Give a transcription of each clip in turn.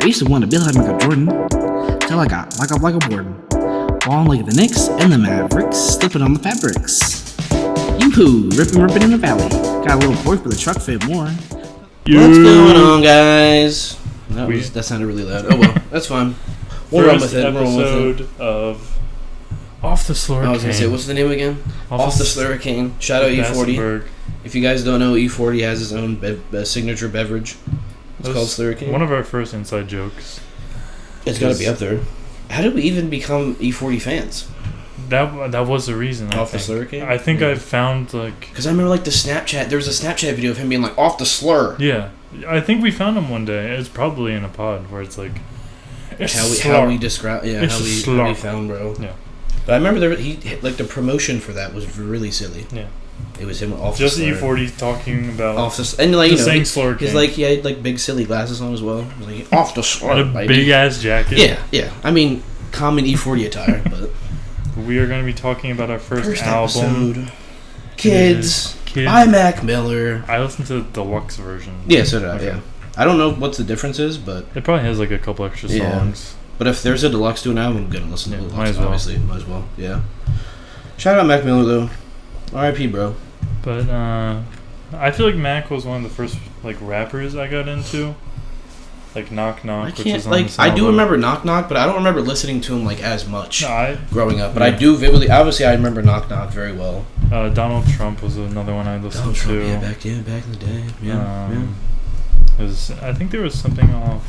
I used to want to be like Michael Jordan, till I got like a Borden. Balling like the Knicks and the Mavericks, slipping on the fabrics. Yoo-hoo, ripping in the valley. Got a little pork, but the truck fit more. What's going on, guys? That sounded really loud. Oh well, that's fine. We'll run with it. Episode of Off the Sluricane. I was gonna say, what's the name again? Off the Sluricane. Shout out E40. Berg. If you guys don't know, E40 has his own signature beverage. It's called Sluricane. One of our first inside jokes. It's got to be up there. How did we even become E40 fans? That was the reason. Off the Sluricane? I think I found because I remember the Snapchat. There was a Snapchat video of him being like off the slur. Yeah, I think we found him one day. It's probably in a pod where it's like how we describe. Yeah, how we found bro. Yeah, but I remember the promotion for that was really silly. Yeah. It was him off just the slur. E40 talking about off the and saying Sluricane. He's he had big silly glasses on as well. He was like off the slur. And a big ass jacket. Yeah. I mean, common E40 attire, but we are going to be talking about our first album, episode. Kids by Mac Miller. I listened to the deluxe version. Yeah, so did I. Okay. Yeah, I don't know what the difference is, but it probably has a couple extra songs. But if there's a deluxe to an album, I'm gonna listen to the deluxe. Might as well. Obviously, might as well. Yeah. Shout out Mac Miller though. R.I.P. bro. But I feel like Mac was one of the first rappers I got into. Knock Knock. I can't I do remember Knock Knock, but I don't remember listening to him as much growing up. But I do vividly. Obviously, I remember Knock Knock very well. Donald Trump was another one I listened to. Yeah, back in the day. Yeah. I think there was something off.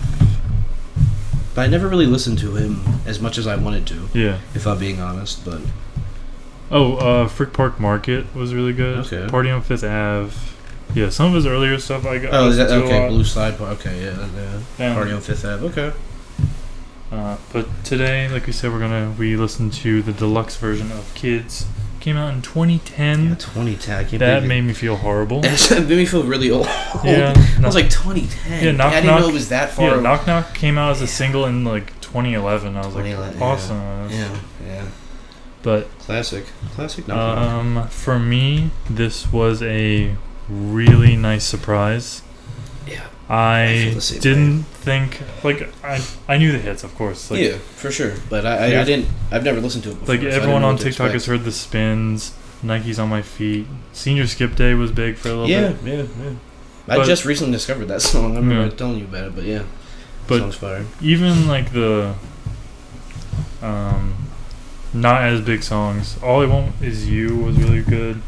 But I never really listened to him as much as I wanted to. Yeah. If I'm being honest, but. Frick Park Market was really good. Okay. Party on Fifth Ave. Yeah, some of his earlier stuff I got. Oh, is that okay? Blue Slide Park. Okay, yeah. Party on Fifth Ave. Okay. But today, like we said, we listened to the deluxe version of Kids. Came out in 2010. Yeah, 2010. I can't that made me feel horrible. It made me feel really old. Yeah. I was like 2010. Yeah, I didn't know it was that far. Yeah, Knock Knock came out as a single in 2011. I was like, awesome. Yeah. But classic Knock Knock. For me, this was a really nice surprise. Yeah. I didn't think I knew the hits, of course. Yeah, for sure. But I didn't. I've never listened to it before. Everyone on TikTok has heard the Spins, Nike's on My Feet. Senior Skip Day was big for a little bit. Yeah. I just recently discovered that song. I remember telling you about it, but yeah. But song's fire. Even the not as big songs. All I Want Is You was really good.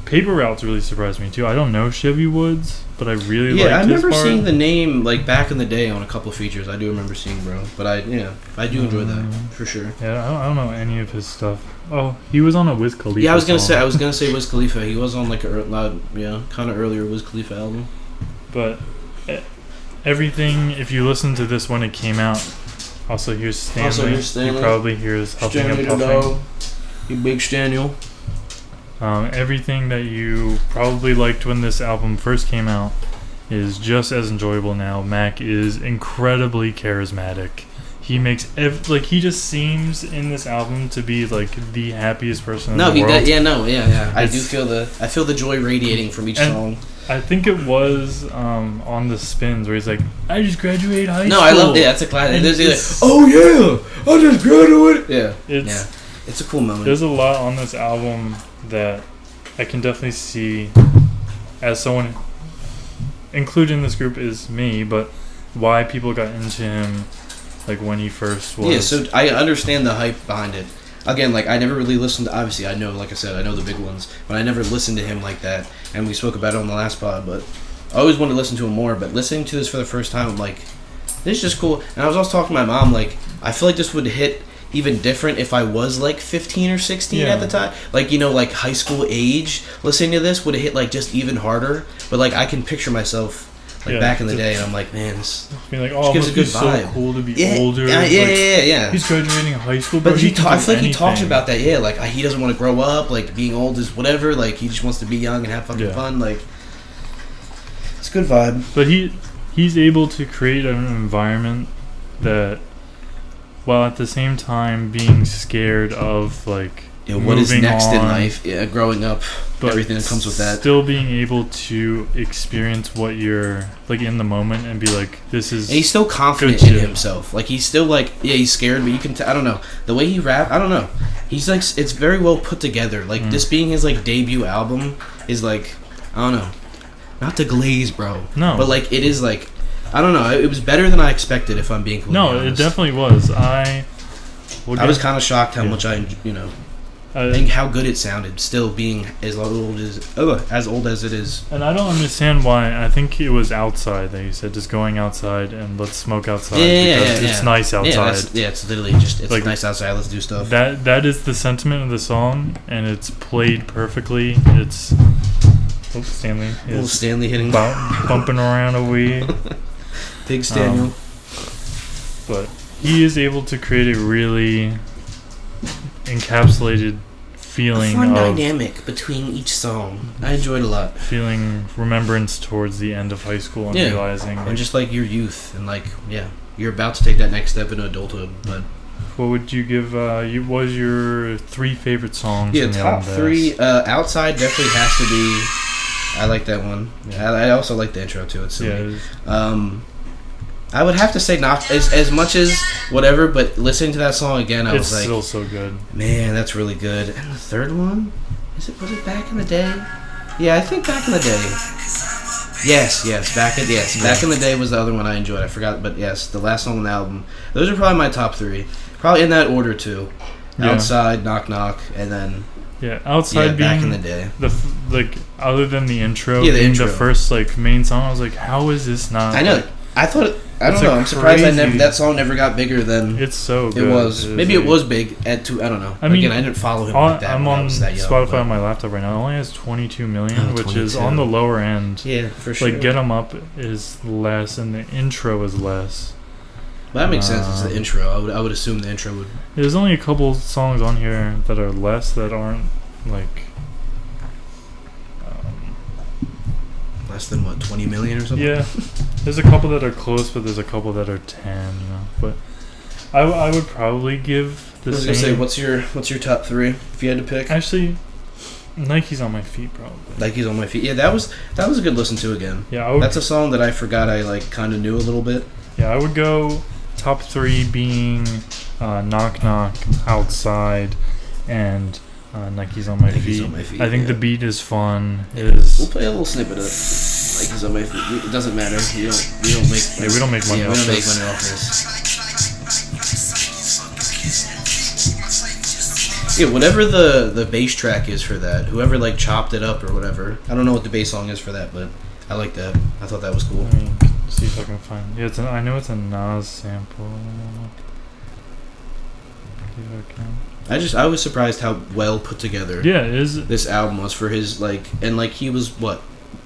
Paper Routes really surprised me too. I don't know Chevy Woods, but I really liked his part. Yeah, I remember seeing the name back in the day on a couple of features. I do remember seeing bro, but I do enjoy that for sure. Yeah, I don't know any of his stuff. Oh, he was on a Wiz Khalifa. Yeah, I was gonna say Wiz Khalifa. He was on kind of earlier Wiz Khalifa album. But everything, if you listen to this when it came out. Also, here's Stanley. You probably hear his huffing and puffing. You big Staniel. Everything that you probably liked when this album first came out is just as enjoyable now. Mac is incredibly charismatic. He makes he just seems in this album to be the happiest person in the world. I feel the joy radiating from each song. I think it was on the Spins where he's like, I just graduated high school. No, I love it. Yeah, that's a classic. Oh yeah, I just graduated. Yeah, it's a cool moment. There's a lot on this album that I can definitely see as someone included in this group is me, but why people got into him when he first was. Yeah, so I understand the hype behind it. Again, I never really listened to, obviously I know, like I said, I know the big ones, but I never listened to him like that, and we spoke about it on the last pod, but I always wanted to listen to him more, but listening to this for the first time, I'm like, this is just cool. And I was also talking to my mom, I feel like this would hit even different if I was 15 or 16 at the time. High school age, listening to this would have hit just even harder, but I can picture myself back in the day, and I'm like, man, this gives a good vibe. So cool to be older. Yeah. He's graduating high school, but I feel like he talks about that. Yeah, he doesn't want to grow up. Being old is whatever. He just wants to be young and have fucking fun. It's a good vibe. But he's able to create an environment that, while at the same time being scared of what is next in life? Yeah, growing up. but everything that comes with that. Still being able to experience what you're like in the moment and be like, this is. And he's still confident in himself. Like he's still like, yeah, he's scared, but you can. I don't know the way he rap. I don't know. He's like, it's very well put together. Like this being his like debut album is like, I don't know, not to glaze, bro. No, but like it is like, I don't know. It was better than I expected. If I'm being completely honest. It definitely was. I was kind of shocked how much I think how good it sounded, still being as old as it is. And I don't understand why. I think it was outside that you said, just going outside and let's smoke outside. It's nice outside. It's literally just like, nice outside. Let's do stuff. That is the sentiment of the song, and it's played perfectly. It's Stanley. Little Stanley hitting bumping around a wee. Big Staniel. But he is able to create a really encapsulated feeling, fun of dynamic between each song. I enjoyed a lot. Feeling remembrance towards the end of high school and realizing, and just like your youth and like you're about to take that next step into adulthood. But what would you give? What was your 3 favorite songs? Yeah, top 3. Outside definitely has to be. I like that one. I also like the intro too. It's silly. I would have to say not as much as whatever, but listening to that song again, I was like, it's still so good. Man, that's really good. And the third one, was it Back in the Day? Yeah, I think Back in the Day. Yes, Back in the Day was the other one I enjoyed. I forgot, but yes, the last song on the album. Those are probably my top 3, probably in that order too. Outside, Knock Knock, and then Outside being Back in the Day. Other than the intro, the intro. The first main song, I was like, how is this not? I know. I thought. I don't know. I'm surprised that song never got bigger than it's so good. It was. Maybe it was big at 2. I don't know. I mean, again, I didn't follow him like that. I'm when on I was that young, Spotify on my laptop right now. It only has 22 million, which is on the lower end. Yeah, for sure. Like Get 'Em Up is less, and the intro is less. But that makes sense. It's the intro. I would assume the intro would. There's only a couple songs on here that are less, that aren't like. Less than 20 million or something? Yeah. There's a couple that are close, but there's a couple that are 10, But I would probably give the same. I was gonna say, what's your top 3 if you had to pick? Actually, Nike's on My Feet, probably. Nike's on My Feet. Yeah, that was a good listen to again. Yeah, that's a song that I forgot I kind of knew a little bit. Yeah, I would go top 3 being Knock Knock, Outside, and Nike's on My Feet. I think the beat is fun. We'll play a little snippet of Nike's on My Feet. It doesn't matter. We don't make. We don't make money. We don't make money off this. Yeah, whatever the bass track is for that, whoever chopped it up or whatever. I don't know what the bass song is for that, but I like that. I thought that was cool. Let me see if I can find. Yeah, I know it's a Nas sample. See if I can. I was surprised how well put together this album was for his and he was what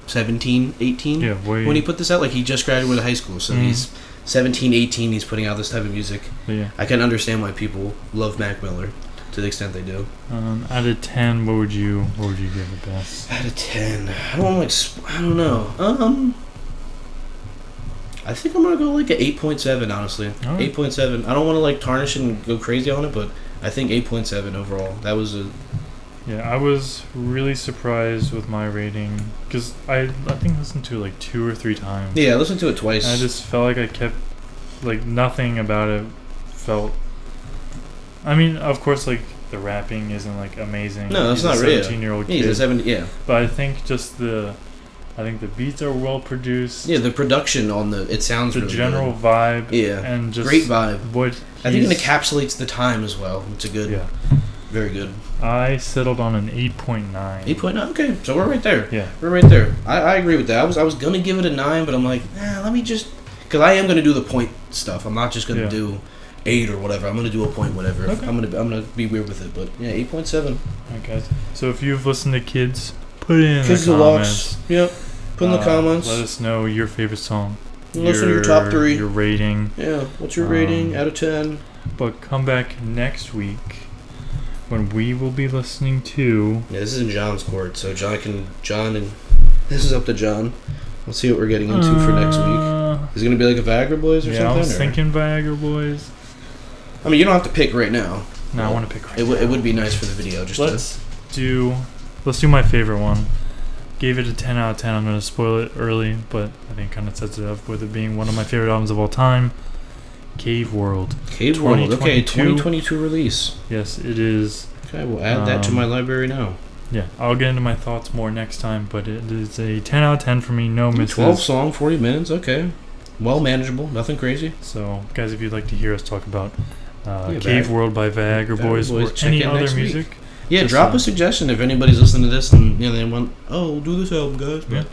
17, 18 when he put this out. He just graduated high school, so he's 17, 18, he's putting out this type of music. Yeah. I can understand why people love Mac Miller to the extent they do. Out of 10, what would you give it best? Out of 10, I don't know. I think I'm gonna go an 8.7, honestly. Right. 8.7. I don't want to tarnish and go crazy on it, but I think 8.7 overall. That was a. Yeah, I was really surprised with my rating because I think I listened to it 2 or 3 times. Yeah, I listened to it twice. And I just felt like I kept nothing about it felt. I mean, of course, the rapping isn't amazing. No, that's not real. 17-year-old kid. He's a 17. Yeah. But I think just the beats are well produced. Yeah, the production on it sounds the really general good. vibe. Yeah, and just great vibe. I think it encapsulates the time as well. It's a good. Yeah. Very good. I settled on an 8.9. 8.9. Okay, so we're right there. Yeah, we're right there. I agree with that. I was gonna give it a 9, but I'm let me just because I am gonna do the point stuff. I'm not just gonna do 8 or whatever. I'm gonna do a point whatever. Okay. I'm gonna be weird with it, but yeah, 8.7. Alright, guys. So if you've listened to Kids, put it in the comments. Yep. Put in the comments. Let us know your favorite song. Listen to your top 3. Your rating. Yeah. What's your rating out of 10? But come back next week when we will be listening to. Yeah, this is in John's court, so John and this is up to John. Let's see what we're getting into for next week. Is it gonna be a Viagra Boys or something? Yeah, I was thinking Viagra Boys. I mean, you don't have to pick right now. No, I want to pick right now. It would be nice for the video. Let's do let's do my favorite one. Gave it a 10 out of 10. I'm going to spoil it early, but I think kind of sets it up with it being one of my favorite albums of all time. Cave World. Cave World. Okay, 2022 release. Yes, it is. Okay, we'll add that to my library now. Yeah, I'll get into my thoughts more next time, but it is a 10 out of 10 for me. No misses. 12 song, 40 minutes. Okay. Well manageable. Nothing crazy. So, guys, if you'd like to hear us talk about Cave Vag. World by Vag or Boys or check any in other next week. music. Yeah, just, drop a suggestion if anybody's listening to this and they want, we'll do this album, guys. Yeah,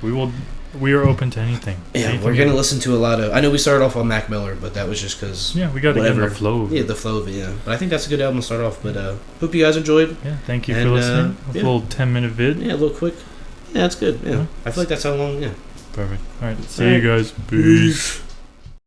we are open to anything. Yeah, anything we're gonna listen to a lot of. I know we started off on Mac Miller, but that was just because. Yeah, we got to get in the flow. Yeah, the flow of it. Yeah, but I think that's a good album to start off. But hope you guys enjoyed. Yeah, thank you for listening. A little 10-minute vid. Yeah, a little quick. Yeah, that's good. Yeah, I feel like that's how long. Yeah. Perfect. All right, see you guys. Peace.